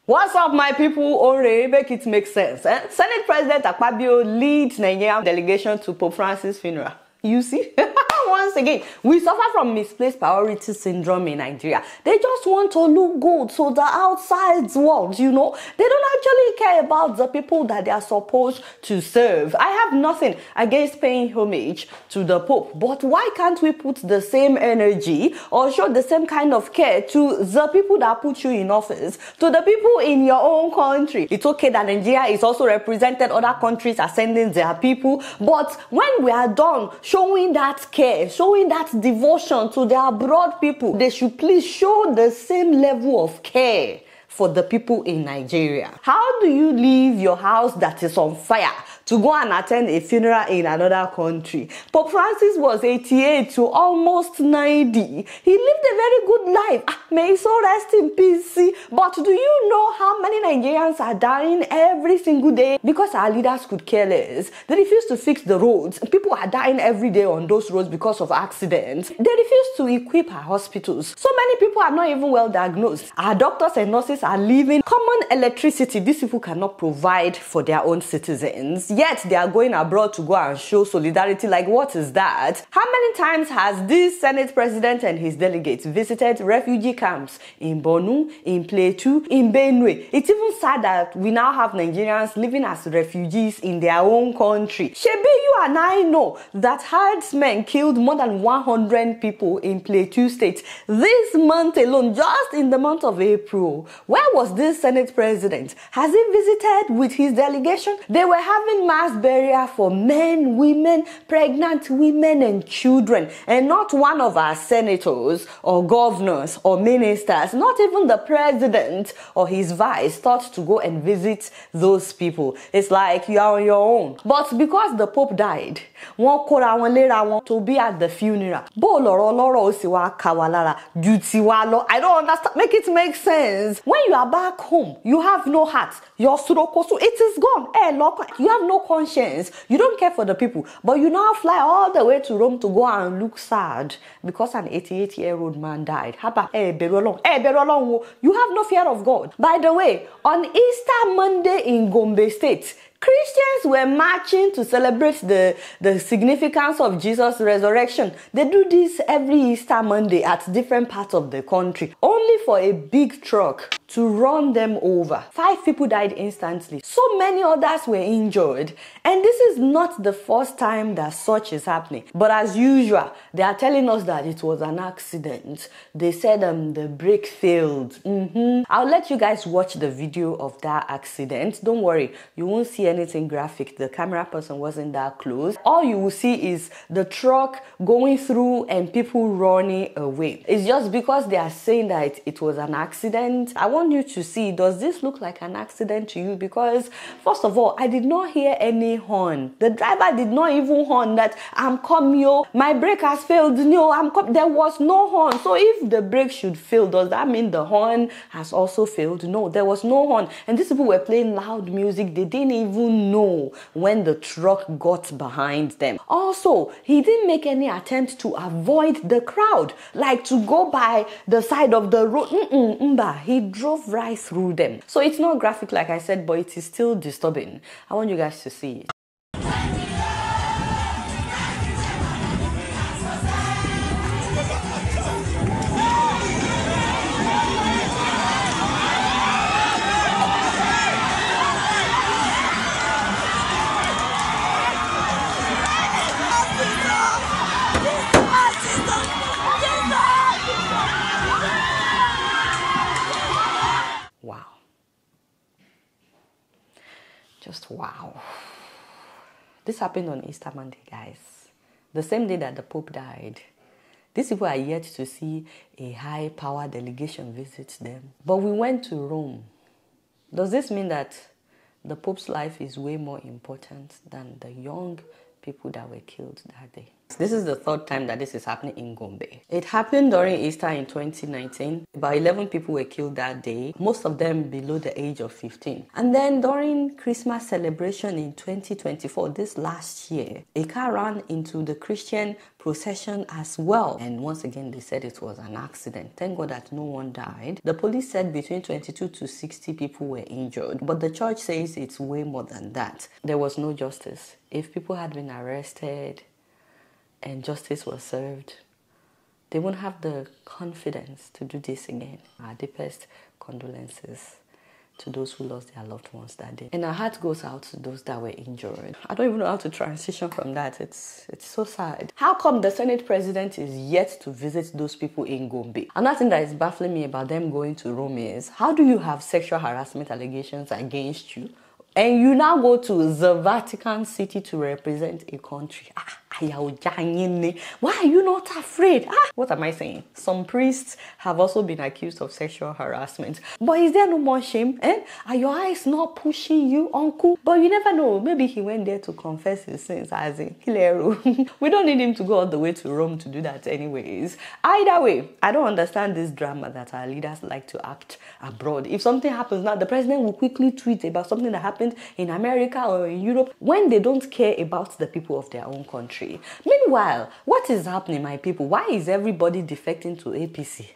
What's up, my people? Ore, make it make sense. Senate President Akpabio leads Nigerian delegation to Pope Francis' funeral. You see? Once again, we suffer from misplaced priority syndrome in Nigeria. They just want to look good so the outside world, you know, they don't actually care about the people that they are supposed to serve. I have nothing against paying homage to the Pope, but why can't we put the same energy or show the same kind of care to the people that put you in office, to the people in your own country? It's okay that Nigeria is also represented, other countries are sending their people, but when we are done showing that care, showing that devotion to their abroad people, they should please show the same level of care for the people in Nigeria. How do you leave your house that is on fire to go and attend a funeral in another country? Pope Francis was 88 to almost 90. He lived a very good life. May his soul rest in peace. But do you know how many Nigerians are dying every single day because our leaders could care less? They refuse to fix the roads. People are dying every day on those roads because of accidents. They refuse to equip our hospitals. So many people are not even well diagnosed. Our doctors and nurses are leaving common electricity these people cannot provide for their own citizens. Yet they are going abroad to go and show solidarity. Like, what is that? How many times has this Senate President and his delegates visited refugee camps in Benue, in Plateau, in Benue? It's even sad that we now have Nigerians living as refugees in their own country. Shebi, you and I know that herdsmen killed more than 100 people in Plateau State this month alone, just in the month of April. Where was this Senate President? Has he visited with his delegation? They were having mass burial for men, women, pregnant women and children, and not one of our senators or governors or ministers, not even the president or his vice, thought to go and visit those people. It's like you are on your own. But because the Pope died, to be at the funeral. I don't understand. Make it make sense. When you are back home, you have no heart. Your surokosu, it is gone. You have no conscience. You don't care for the people. But you now fly all the way to Rome to go and look sad because an 88-year-old man died. You have no fear of God. By the way, on Easter Monday in Gombe State, Christians were marching to celebrate the significance of Jesus' resurrection. They do this every Easter Monday at different parts of the country, only for a big truck to run them over. 5 people died instantly. So many others were injured. And this is not the first time that such is happening. But as usual, they are telling us that it was an accident. They said the brake failed. I'll let you guys watch the video of that accident. Don't worry, you won't see anything graphic. The camera person wasn't that close. All you will see is the truck going through and people running away. It's just because they are saying that it was an accident. I want you to see, does this look like an accident to you? Because first of all, I did not hear any horn. The driver did not even horn that I'm coming, yo, my brake has failed. No, there was no horn. So if the brake should fail, does that mean the horn has also failed? No, there was no horn. And these people were playing loud music. They didn't even know when the truck got behind them. Also, he didn't make any attempt to avoid the crowd, like to go by the side of the road. He drove right through them. So it's not graphic like I said, but it is still disturbing. I want you guys to see it. Wow. Just wow. This happened on Easter Monday, guys. The same day that the Pope died. These people are yet to see a high-power delegation visit them. But we went to Rome. Does this mean that the Pope's life is way more important than the young people that were killed that day? This is the third time that this is happening in Gombe. It happened during Easter in 2019. About 11 people were killed that day, most of them below the age of 15. And then during Christmas celebration in 2024, this last year, a car ran into the Christian procession as well. And once again, they said it was an accident. Thank God that no one died. The police said between 22 to 60 people were injured, but the church says it's way more than that. There was no justice. If people had been arrested and justice was served, they won't have the confidence to do this again. Our deepest condolences to those who lost their loved ones that day. And our heart goes out to those that were injured. I don't even know how to transition from that. It's so sad. How come the Senate President is yet to visit those people in Gombe? Another thing that is baffling me about them going to Rome is, how do you have sexual harassment allegations against you and you now go to the Vatican City to represent a country? Why are you not afraid? What am I saying? Some priests have also been accused of sexual harassment. But is there no more shame? Are your eyes not pushing you, uncle? But you never know. Maybe he went there to confess his sins as in Hilero. We don't need him to go all the way to Rome to do that anyways. Either way, I don't understand this drama that our leaders like to act abroad. If something happens now, the president will quickly tweet about something that happened in America or in Europe when they don't care about the people of their own country. Meanwhile, what is happening, my people? Why is everybody defecting to APC?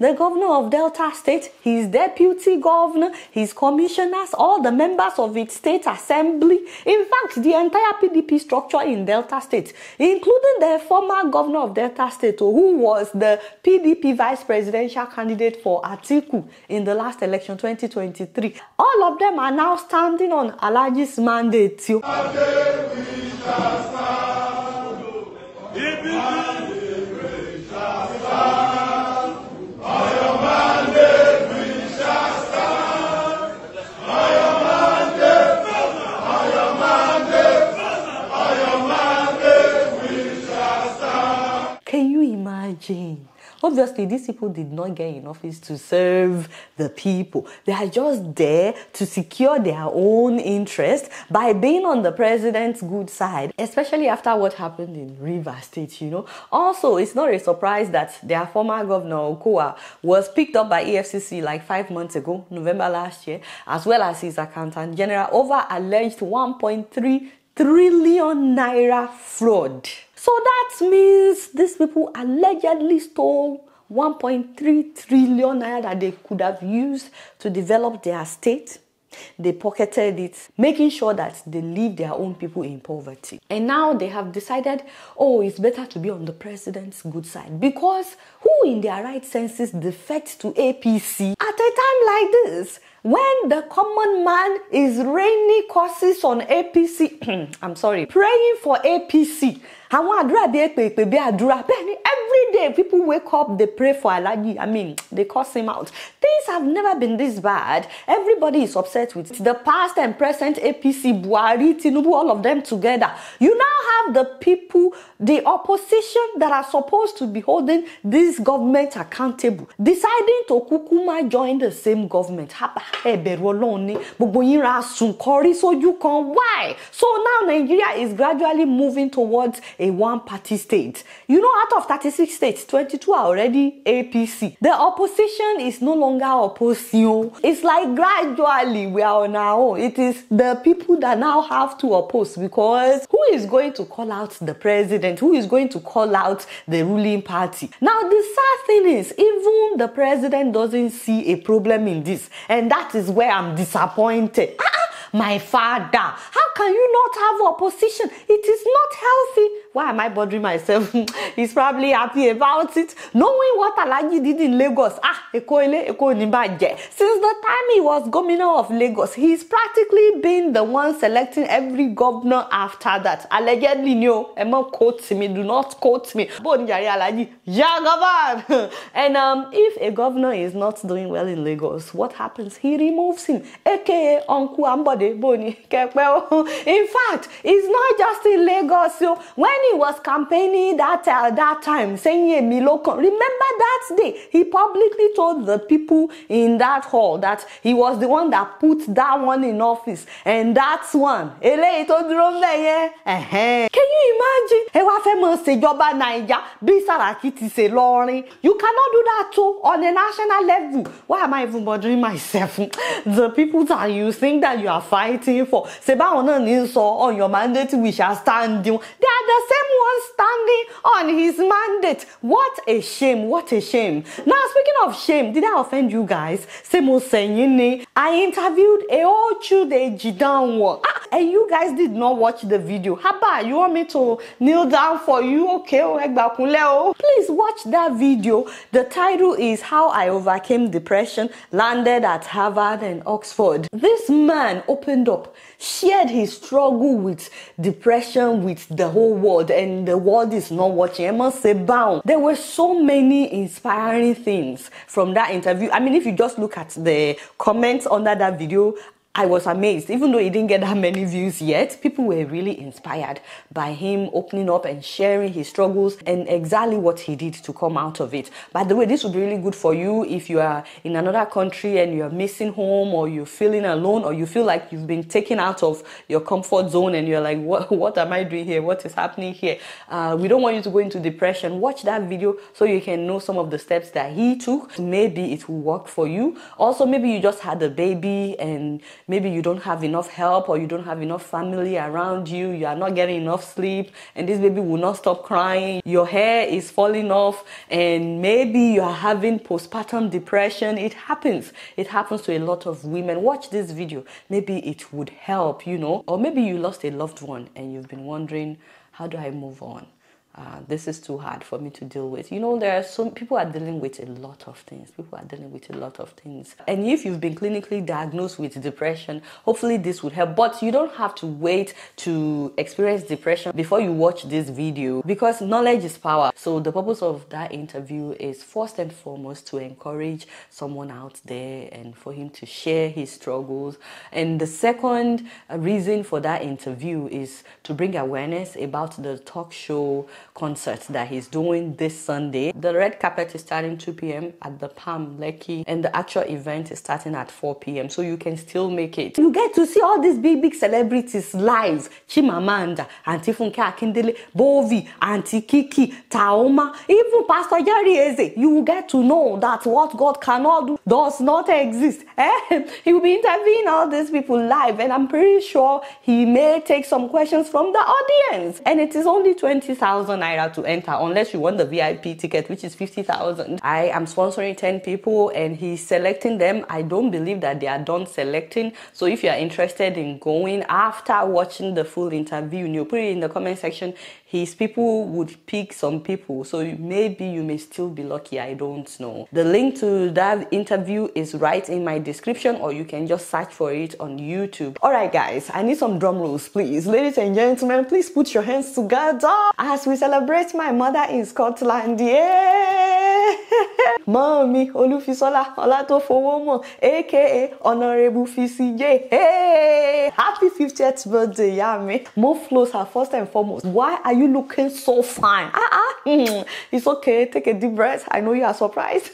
The governor of Delta State, his deputy governor, his commissioners, all the members of its state assembly, in fact, the entire PDP structure in Delta State, including the former governor of Delta State, who was the PDP vice presidential candidate for Atiku in the last election, 2023. All of them are now standing on Alhaji's mandate. Can you imagine? Obviously, these people did not get in office to serve the people. They are just there to secure their own interest by being on the president's good side, especially after what happened in Rivers State, Also, it's not a surprise that their former governor, Okowa, was picked up by EFCC like 5 months ago, November last year, as well as his accountant general over alleged 1.3 trillion naira fraud. So that means these people allegedly stole 1.3 trillion naira that they could have used to develop their state. They pocketed it, making sure that they leave their own people in poverty. And now they have decided, it's better to be on the president's good side. Because who in their right senses defect to APC at a time like this? When the common man is raining curses on APC, I'm sorry, praying for APC. Every day people wake up, they pray for Alhaji. They curse him out. Things have never been this bad. Everybody is upset with the past and present APC, Buhari, Tinubu, all of them together. You now have the people, the opposition that are supposed to be holding this government accountable, deciding to kukuma join the same government. So you can why? So now Nigeria is gradually moving towards a one-party state. Out of 36 states, 22 are already APC. The opposition is no longer opposition. It's like gradually we are on our own. It is the people that now have to oppose, because who is going to call out the president? Who is going to call out the ruling party? Now, the sad thing is, even the president doesn't see a problem in this. And that is where I'm disappointed. My father, how can you not have opposition? It is not healthy. Why am I bothering myself? He's probably happy about it. Knowing what Alhaji did in Lagos. Since the time he was governor of Lagos, he's practically been the one selecting every governor after that. Allegedly, no. Emma quotes me. Do not quote me. And if a governor is not doing well in Lagos, what happens? He removes him. AKA Uncle Ambode Boni. In fact, it's not just in Lagos. So when he was campaigning that time, saying remember that day, he publicly told the people in that hall that he was the one that put that one in office, and that's one. Can you imagine? You cannot do that too on a national level. Why am I even bothering myself? The people that you think that you are fighting for, on your mandate we shall stand you. They are the same ones standing on his mandate. What a shame, what a shame. Now speaking of shame, did I offend you guys? I interviewed a whole Jidanwo. And you guys did not watch the video. Haba, you want me to kneel down for you? Okay, please watch that video. The title is How I Overcame Depression, Landed at Harvard and Oxford. This man opened up, shared his struggle with depression with the whole world, and the world is not watching. I must say, bound. There were so many inspiring things from that interview. I mean, if you just look at the comments under that video, I was amazed. Even though he didn't get that many views yet, people were really inspired by him opening up and sharing his struggles and exactly what he did to come out of it. By the way, this would be really good for you if you are in another country and you're missing home, or you're feeling alone, or you feel like you've been taken out of your comfort zone and you're like, what am I doing here? What is happening here? We don't want you to go into depression. Watch that video so you can know some of the steps that he took. Maybe it will work for you. Also, maybe you just had a baby and maybe you don't have enough help, or you don't have enough family around you. You are not getting enough sleep, and this baby will not stop crying. Your hair is falling off, and maybe you are having postpartum depression. It happens. It happens to a lot of women. Watch this video. Maybe it would help, you know. Or maybe you lost a loved one and you've been wondering, how do I move on? This is too hard for me to deal with. You know, there are some people are dealing with a lot of things. And if you've been clinically diagnosed with depression, hopefully this would help. But you don't have to wait to experience depression before you watch this video, because knowledge is power. So the purpose of that interview is first and foremost to encourage someone out there and for him to share his struggles. And the second reason for that interview is to bring awareness about the talk show concert that he's doing this Sunday. The red carpet is starting 2 p.m. at the Palm Lekki, and the actual event is starting at 4 p.m. so you can still make it. You get to see all these big celebrities live. Chimamanda, Auntie Funke Akindele, Bovi, Auntie Kiki, Taoma, even Pastor Jerry Eze. You will get to know that what God cannot do does not exist. He will be interviewing all these people live, and I'm pretty sure he may take some questions from the audience. And it is only 20,000 naira to enter, unless you want the VIP ticket, which is 50,000. I am sponsoring 10 people and he's selecting them. I don't believe that they are done selecting. So if you are interested in going after watching the full interview, you put it in the comment section. His people would pick some people, so maybe you may still be lucky. I don't know. The link to that interview is right in my description, or you can just search for it on YouTube. All right, guys, I need some drum rolls, please. Ladies and gentlemen, please put your hands together as we celebrate my mother in Scotland. Yeah! Mommy Olufisola Olatofowomo, aka Honorable FCJ. Hey! Happy 50th birthday, Yami. More flows her first and foremost. Why are you looking so fine? It's okay. Take a deep breath. I know you are surprised.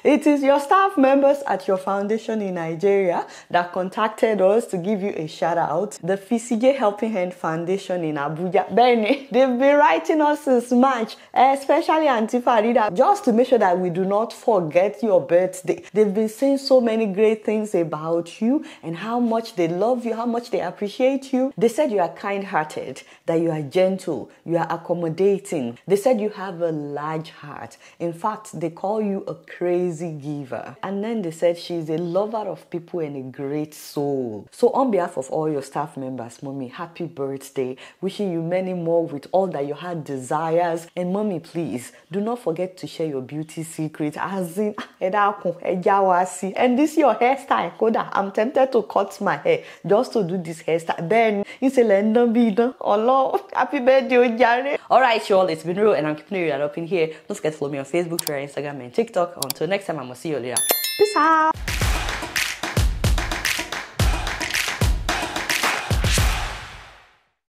It is your staff members at your foundation in Nigeria that contacted us to give you a shout out. The FCJ Helping Hand Foundation in Abuja, Benue. They've been writing us since March, especially Auntie Farida, just to make sure that we do not forget your birthday. They've been saying so many great things about you and how much they love you, how much they appreciate you. They said you are kind-hearted, that you are gentle, you are accommodating. They said you have a large heart. In fact, they call you a crazy giver. And then they said she's a lover of people and a great soul. So on behalf of all your staff members, Mommy, happy birthday. Wishing you many more with all that your heart desires. And Mommy, please, do not forget to share your beauty secret. As in, and this your hairstyle, Koda. I'm tempted to cut my hair just to do this hairstyle. Then, it's a London beater. Oh, happy birthday, Jare. Alright, y'all, it's been real, and I'm keeping it right up in here. Don't forget to follow me on Facebook, Twitter, Instagram, and TikTok. Until next time, I'm gonna see you later. Peace out.